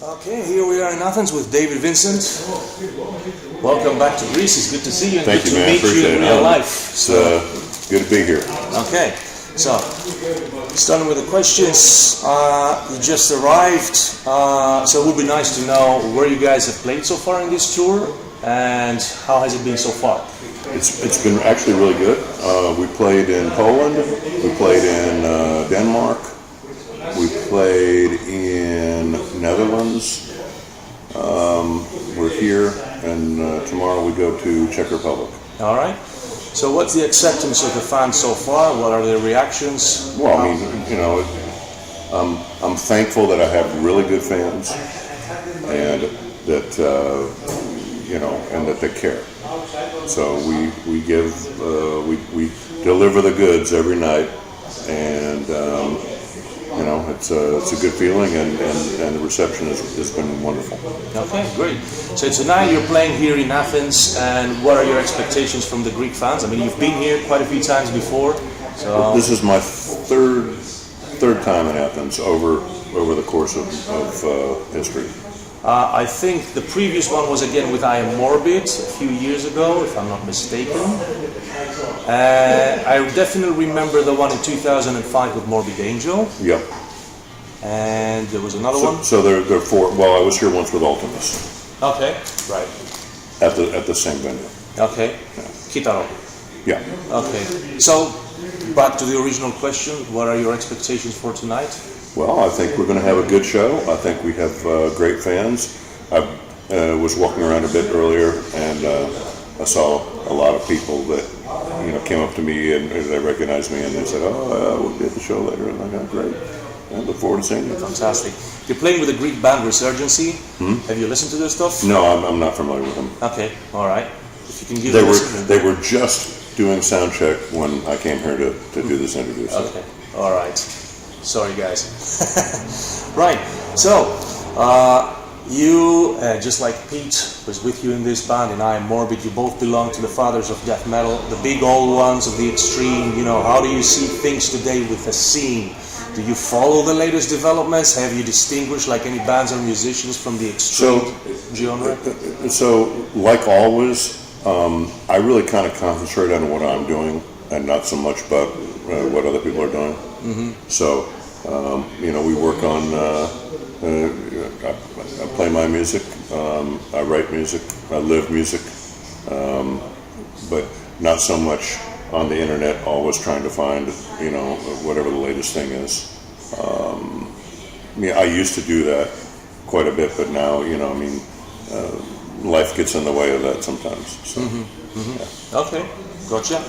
Okay, here we are in Athens with David Vincent. Welcome back to Greece. It's good to see you and Thank good you, to man. meet you in real life. It's good to be here. Okay, so starting with the questions. You just arrived, so it would be nice to know where you guys have played so far in this tour and how has it been so far? It's been actually really good. We played in Poland, we played in Denmark, we played in Netherlands. We're here, and tomorrow we go to Czech Republic. All right. So what's the acceptance of the fans so far? What are their reactions? Well, I mean, you know, I'm thankful that I have really good fans, and that you know, and that they care. So we deliver the goods every night, and you know, it's a good feeling, and the reception has been wonderful. Okay, great. So tonight you're playing here in Athens, and what are your expectations from the Greek fans? I mean, you've been here quite a few times before. So this is my third time in Athens over the course of history. I think the previous one was again with Am Morbid a few years ago, if I'm not mistaken. I definitely remember the one in 2005 with Morbid Angel. Yep. And there was another one. So there are four. Well, I was here once with Vltimas. Okay, right. At the same venue. Okay. Yeah. Kyttaro. Yeah. Okay. So back to the original question. What are your expectations for tonight? Well, I think we're going to have a good show. I think we have great fans. I was walking around a bit earlier, and I saw a lot of people that came up to me and they recognized me, and they said, "Oh, we'll be at the show later." And I got great. I look forward to seeing you. Fantastic. You're playing with a Greek band, Resurgency. Have you listened to their stuff? No, I'm not familiar with them. Okay, all right. If you can give They were just doing sound check when I came here to do this interview. So. Okay, all right. Sorry, guys. Right. So, you, just like Pete, was with you in this band, and Am Morbid. You both belong to the fathers of death metal, the big old ones of the extreme. How do you see things today with the scene? Do you follow the latest developments? Have you distinguished, like any bands or musicians, from the extreme genre? So, like always, I really kind of concentrate on what I'm doing and not so much about what other people are doing. Mm-hmm. So, we work on, I play my music, I write music, I live music, but not so much on the internet, always trying to find, whatever the latest thing is. I used to do that quite a bit, but now, life gets in the way of that sometimes. So, yeah. Okay, gotcha.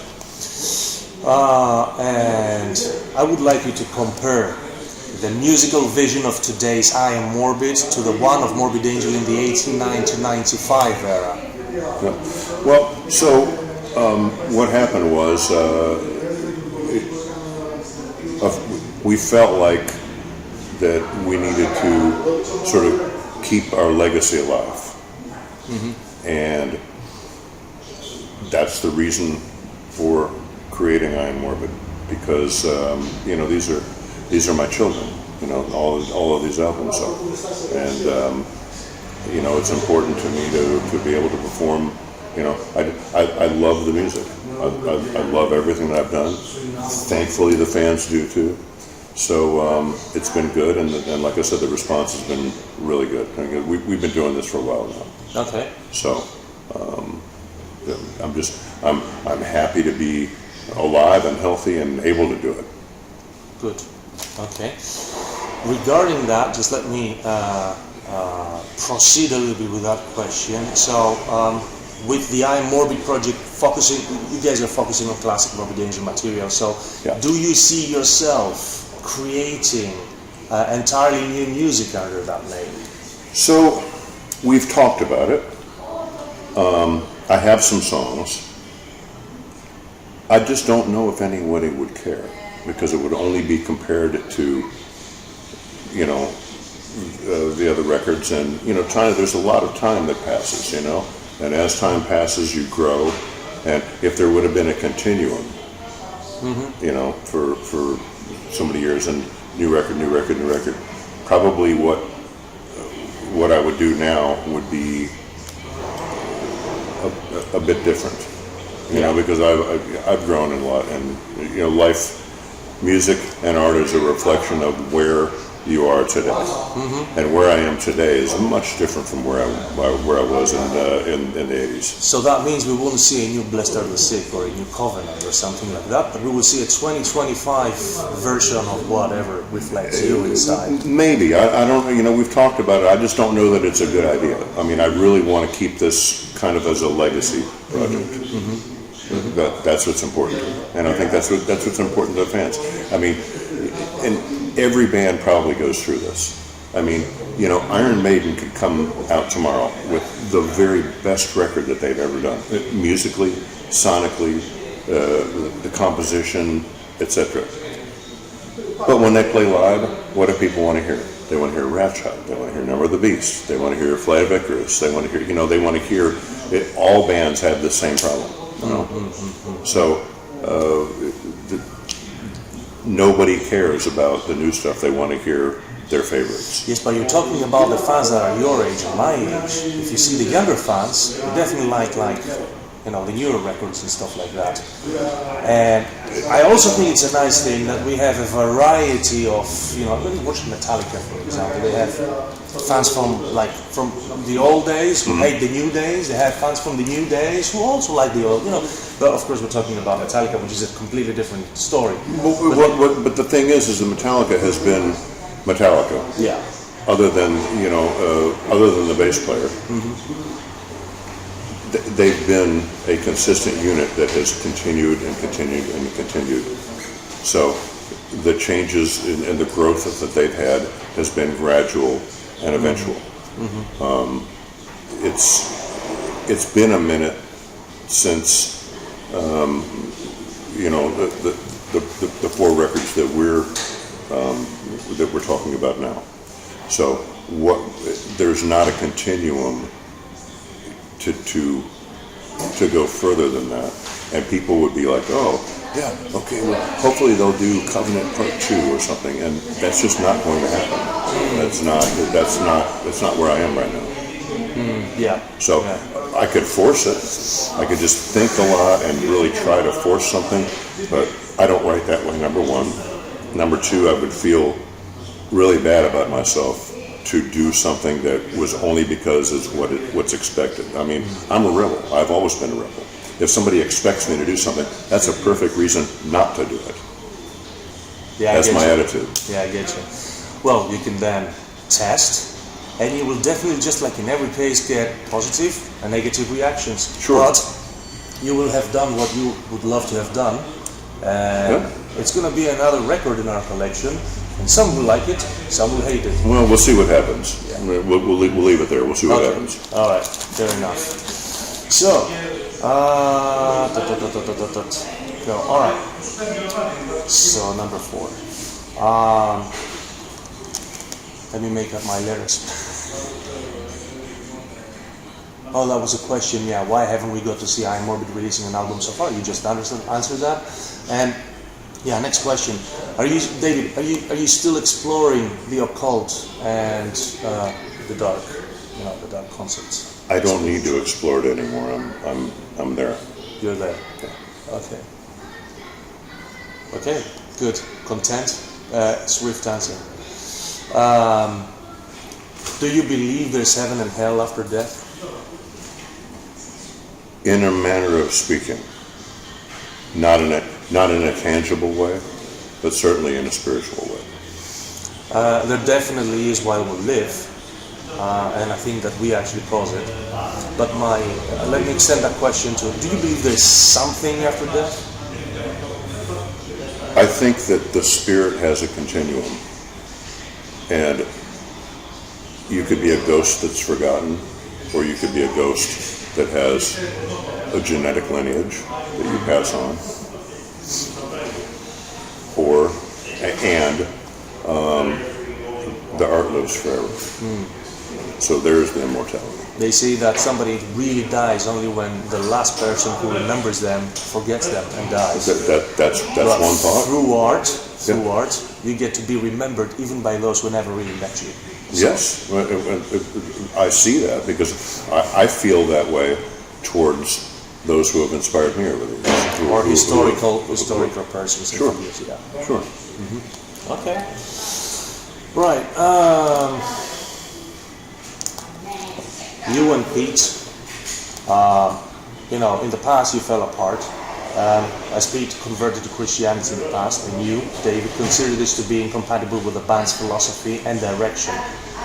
And I would like you to compare the musical vision of today's Am Morbid to the one of Morbid Angel in the 1990-95 era. Yeah. Well, so what happened was we felt like that we needed to sort of keep our legacy alive. And that's the reason for creating Am Morbid, because these are my children, all of these albums are, and it's important to me to be able to perform. I love the music. I love everything that I've done. Thankfully, the fans do too. So it's been good, and like I said, the response has been really good. We've been doing this for a while now. Okay. So I'm happy to be alive and healthy and able to do it. Good. Okay. Regarding that, just let me proceed a little bit with that question. So, with the Am Morbid project, you guys are focusing on classic Morbid Angel material. So, yeah. Do you see yourself creating entirely new music under that name? So, we've talked about it. I have some songs. I just don't know if anybody would care, because it would only be compared to, the other records, and time. There's a lot of time that passes, and as time passes, you grow. And if there would have been a continuum, for so many years, and new record, probably what what I would do now would be a bit different, you know, because I've grown a lot, and you know, life, music, and art is a reflection of where you are today, and where I am today is much different from where I was in the 80s. So that means we won't see a new Blessed Are the Sick or a new Covenant or something like that, but we will see a 2025 version of whatever reflects you inside. Maybe. I don't, you know, we've talked about it. I just don't know that it's a good idea. I mean, I really want to keep this kind of as a legacy project. That's what's important to me. And I think that's what's important to the fans. I mean, and every band probably goes through this. I mean, you know, Iron Maiden could come out tomorrow with the very best record that they've ever done, musically, sonically, the composition, etc. But when they play live, what do people want to hear? They want to hear Wrathchild. They want to hear Number of the Beast. They want to hear Flight of Icarus. They want to hear, you know, they want to hear it. All bands have the same problem. You know? So nobody cares about the new stuff. They want to hear their favorites. Yes, but you're talking about the fans that are your age and my age. If you see the younger fans, they definitely like you know, the newer records and stuff like that. And I also think it's a nice thing that we have a variety of, you know, when you watch Metallica, for example, they have fans from the old days who hate the new days. They have fans from the new days who also like the old, you know. But of course, we're talking about Metallica, which is a completely different story. But the thing is that Metallica has been Metallica. Yeah. Other than, you know, other than the bass player. They've been a consistent unit that has continued and continued and continued. So the changes and the growth that they've had has been gradual and eventual. It's been a minute since you know, the four records that we're talking about now. So there's not a continuum to go further than that, and people would be like, oh yeah, okay, well hopefully they'll do Covenant Part 2 or something, and that's just not going to happen. That's not where I am right now. So I could force it. I could just think a lot and really try to force something, but I don't write that way, number one. Number two, I would feel really bad about myself to do something that was only because it's what's expected. I mean, I'm a rebel. I've always been a rebel. If somebody expects me to do something, that's a perfect reason not to do it. Yeah, that's my attitude. Yeah, I get you. Well, you can then test, and you will definitely, just like in every case, get positive and negative reactions. Sure. But you will have done what you would love to have done. It's going to be another record in our collection. And some will like it, some will hate it. Well, we'll see what happens. Yeah. We'll leave it there. We'll see what happens. All right, fair enough. So, go. All right. So number 4. Let me make up my letters. Oh, that was a question. Yeah, why haven't we got to see Am Morbid releasing an album so far? You just answered that. And yeah, next question. David, are you still exploring the occult and the dark, you know, the dark concepts? I don't need to explore it anymore. I'm there. You're there. Yeah. Okay. Okay. Good. Content. Swift answer. Do you believe there's heaven and hell after death? In a manner of speaking, not in a tangible way, but certainly in a spiritual way. There definitely is while we live, and I think that we actually cause it. But let me extend that question to, do you believe there's something after death? I think that the spirit has a continuum, and you could be a ghost that's forgotten, or you could be a ghost that has a genetic lineage that you pass on, and the art lives forever. So there's the immortality. They say that somebody really dies only when the last person who remembers them forgets them and dies. That's one thought. Through art, you get to be remembered even by those who never really met you. Yes, I see that because I feel that way towards those who have inspired me over the years. Or historical persons. Sure. Yeah. Sure. Mm-hmm. Okay. Right. You and Pete, in the past you fell apart. As Pete converted to Christianity in the past, and you, David, consider this to be incompatible with the band's philosophy and direction.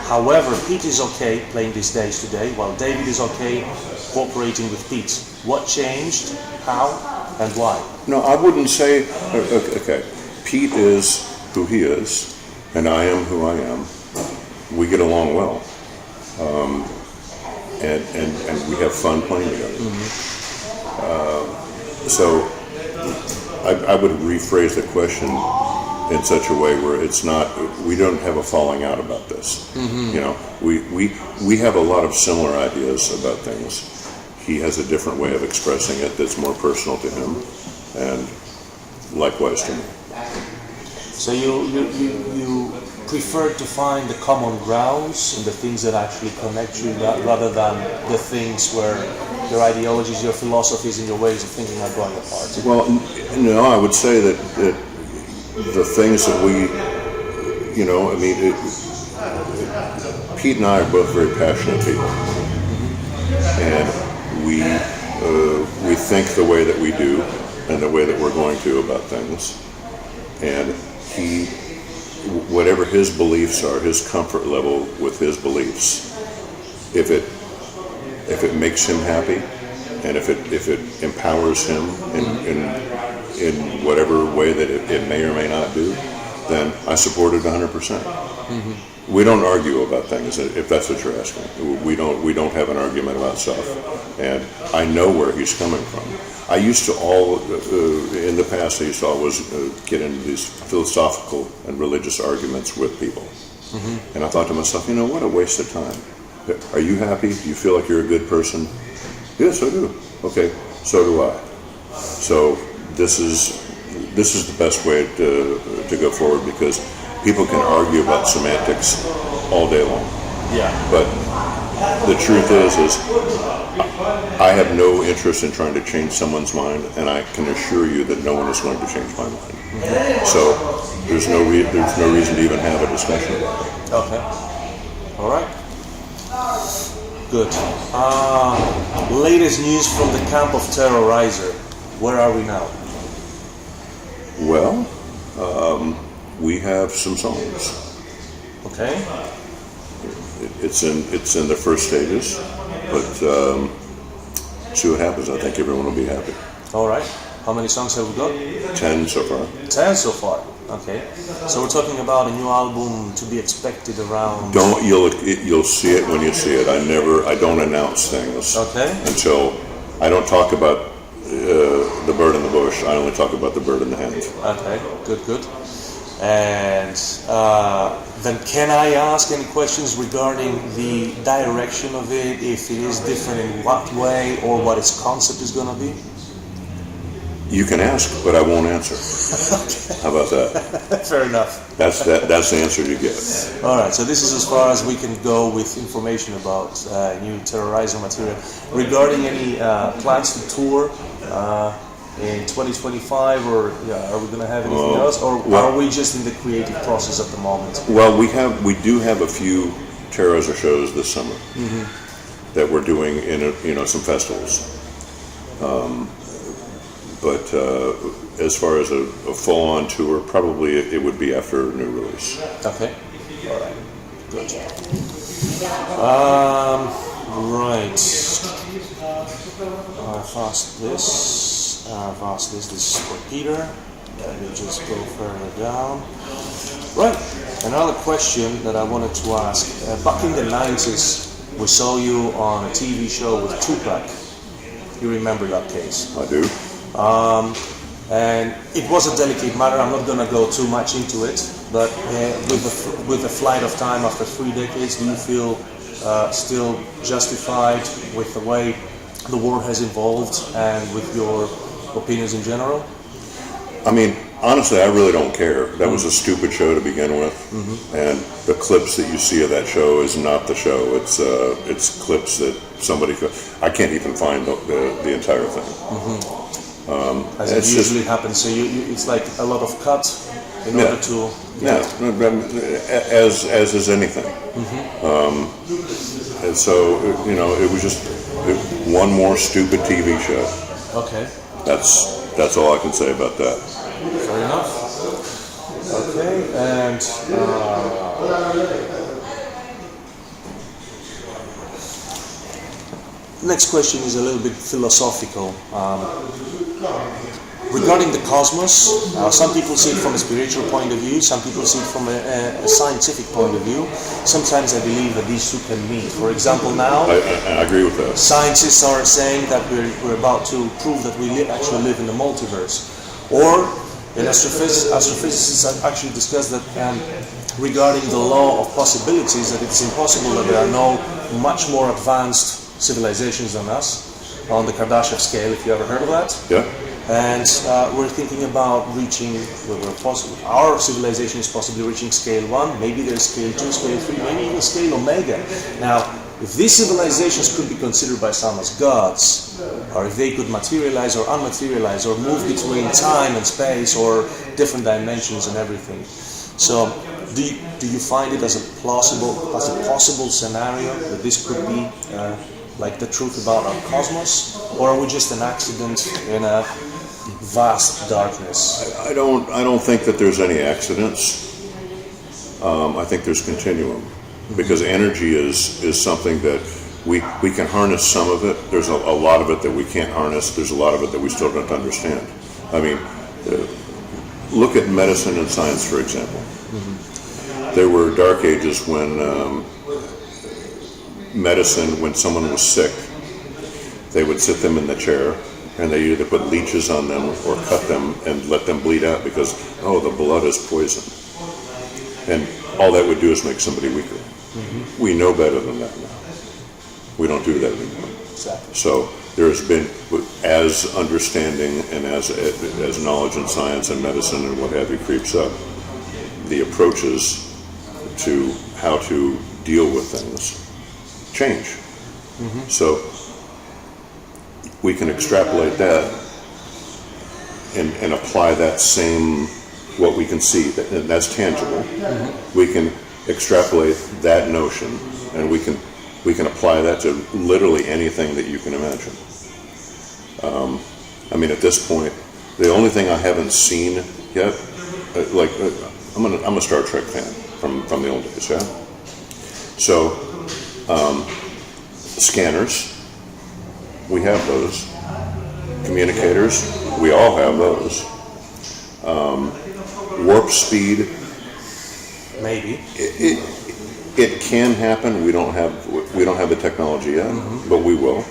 However, Pete is okay playing these days today, while David is okay cooperating with Pete. What changed, how, and why? No, I wouldn't say, okay, Pete is who he is, and I am who I am. We get along well, and we have fun playing together. So I would rephrase the question in such a way where it's not, we don't have a falling out about this. We have a lot of similar ideas about things. He has a different way of expressing it that's more personal to him, and likewise to me. So you prefer to find the common grounds and the things that actually connect you, rather than the things where your ideologies, your philosophies, and your ways of thinking are going apart? Well, no, I would say that the things that we, Pete and I are both very passionate people, and we think the way that we do, and the way that we're going to about things, and whatever his beliefs are, his comfort level with his beliefs, if it makes him happy, and if it empowers him in whatever way that it may or may not do, then I support it 100%. Mm-hmm. We don't argue about things, if that's what you're asking. We don't have an argument about stuff, and I know where he's coming from. I used to in the past, I used to always get into these philosophical and religious arguments with people. Mm-hmm. And I thought to myself, what a waste of time. Are you happy? Do you feel like you're a good person? Yes, I do. Okay, so do I. So this is the best way to go forward, because people can argue about semantics all day long. Yeah. But the truth is I have no interest in trying to change someone's mind, and I can assure you that no one is going to change my mind. Mm-hmm. So there's no reason to even have a discussion about it. Okay. All right. Good. Latest news from the camp of Terrorizer. Where are we now? Well, we have some songs. Okay. It's in the first stages, but see what happens. I think everyone will be happy. All right. How many songs have we got? 10 so far. 10 so far. Okay. So we're talking about a new album to be expected around. You'll see it when you see it. I don't announce things. Okay. Until I don't talk about the bird in the bush. I only talk about the bird in the hand. Okay. Good. And then can I ask any questions regarding the direction of it, if it is different in what way, or what its concept is going to be? You can ask, but I won't answer. Okay. How about that? Fair enough. That's the answer you get. All right, so this is as far as we can go with information about new Terrorizer material. Regarding any plans to tour in 2025, or are we going to have anything else, or are we just in the creative process at the moment? Well, we do have a few Terrorizer shows this summer that we're doing in some festivals. But as far as a full-on tour, probably it would be after a new release. Okay. All right. Good. Right. I've asked this. This is for Peter. Let me just go further down. Right. Another question that I wanted to ask. Back in the 90s, we saw you on a TV show with Tupac. You remember that case? I do. And it was a delicate matter. I'm not going to go too much into it, but with the flight of time after 3 decades, do you feel still justified with the way the war has evolved and with your opinions in general? I mean, honestly, I really don't care. That was a stupid show to begin with, and the clips that you see of that show is not the show. It's clips that somebody could. I can't even find the entire thing. As it usually happens, so it's like a lot of cut in order to. As is anything. And so it was just one more stupid TV show. Okay. That's all I can say about that. Fair enough. Okay, and next question is a little bit philosophical. Regarding the cosmos, some people see it from a spiritual point of view, some people see it from a scientific point of view. Sometimes I believe that these two can meet. For example, now, I agree with that. Scientists are saying that we're about to prove that we actually live in the multiverse. Or, astrophysicists have actually discussed that regarding the law of possibilities, that it's impossible that there are no much more advanced civilizations than us on the Kardashev scale, if you ever heard of that. Yeah. And we're thinking about reaching, our civilization is possibly reaching scale 1, maybe there's scale 2, scale 3, maybe even scale omega. Now, if these civilizations could be considered by some as gods, or if they could materialize or unmaterialize, or move between time and space, or different dimensions and everything. So, do you find it as a possible scenario that this could be like the truth about our cosmos, or are we just an accident in a vast darkness? I don't think that there's any accidents. I think there's continuum, because energy is something that we can harness some of it. There's a lot of it that we can't harness. There's a lot of it that we still don't understand. I mean, look at medicine and science, for example. There were dark ages when medicine, when someone was sick, they would sit them in the chair and they either put leeches on them or cut them and let them bleed out because, the blood is poison. And all that would do is make somebody weaker. We know better than that now. We don't do that anymore. Exactly. So there's been, as understanding and as knowledge in science and medicine and what have you creeps up, the approaches to how to deal with things change. So we can extrapolate that and apply that same, what we can see, and that's tangible. We can extrapolate that notion, and we can apply that to literally anything that you can imagine. I mean, at this point, the only thing I haven't seen yet, I'm a Star Trek fan from the old days, yeah? So, scanners, we have those. Communicators, we all have those. Warp speed, maybe. It can happen. We don't have the technology yet, but we will.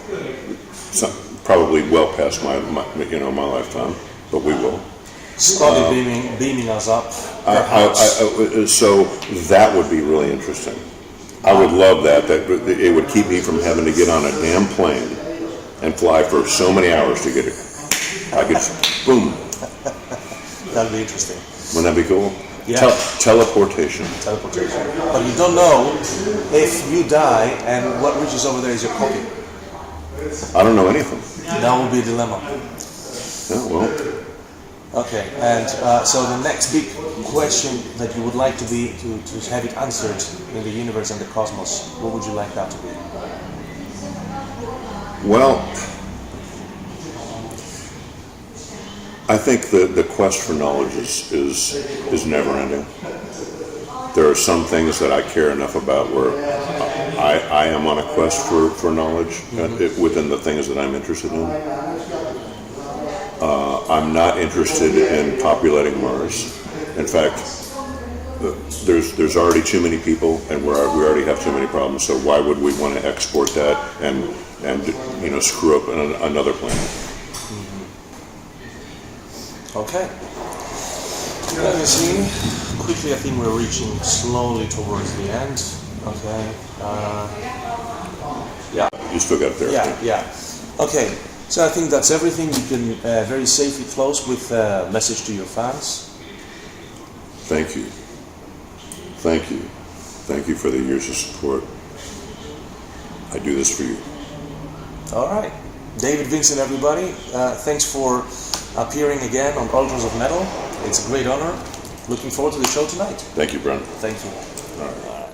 Probably well past my lifetime, but we will. Slowly beaming us up. So that would be really interesting. I would love that it would keep me from having to get on a damn plane and fly for so many hours to get it. I could, boom. That'd be interesting. Wouldn't that be cool? Yeah. Teleportation. But you don't know if you die and what reaches over there is your copy. I don't know anything. That will be a dilemma. Yeah, well. Okay, and so the next big question that you would like to have it answered in the universe and the cosmos, what would you like that to be? Well, I think the quest for knowledge is never ending. There are some things that I care enough about where I am on a quest for knowledge within the things that I'm interested in. I'm not interested in populating Mars. In fact, there's already too many people, and we already have too many problems. So why would we want to export that and screw up another planet? Okay. Let me see. Quickly, I think we're reaching slowly towards the end. Okay. Yeah. You still got it there. Yeah. Okay. So I think that's everything. You can very safely close with a message to your fans. Thank you. Thank you. Thank you for the years of support. I do this for you. All right. David Vincent, everybody. Thanks for appearing again on Ultras of Metal. It's a great honor. Looking forward to the show tonight. Thank you, Brennan. Thank you. All right.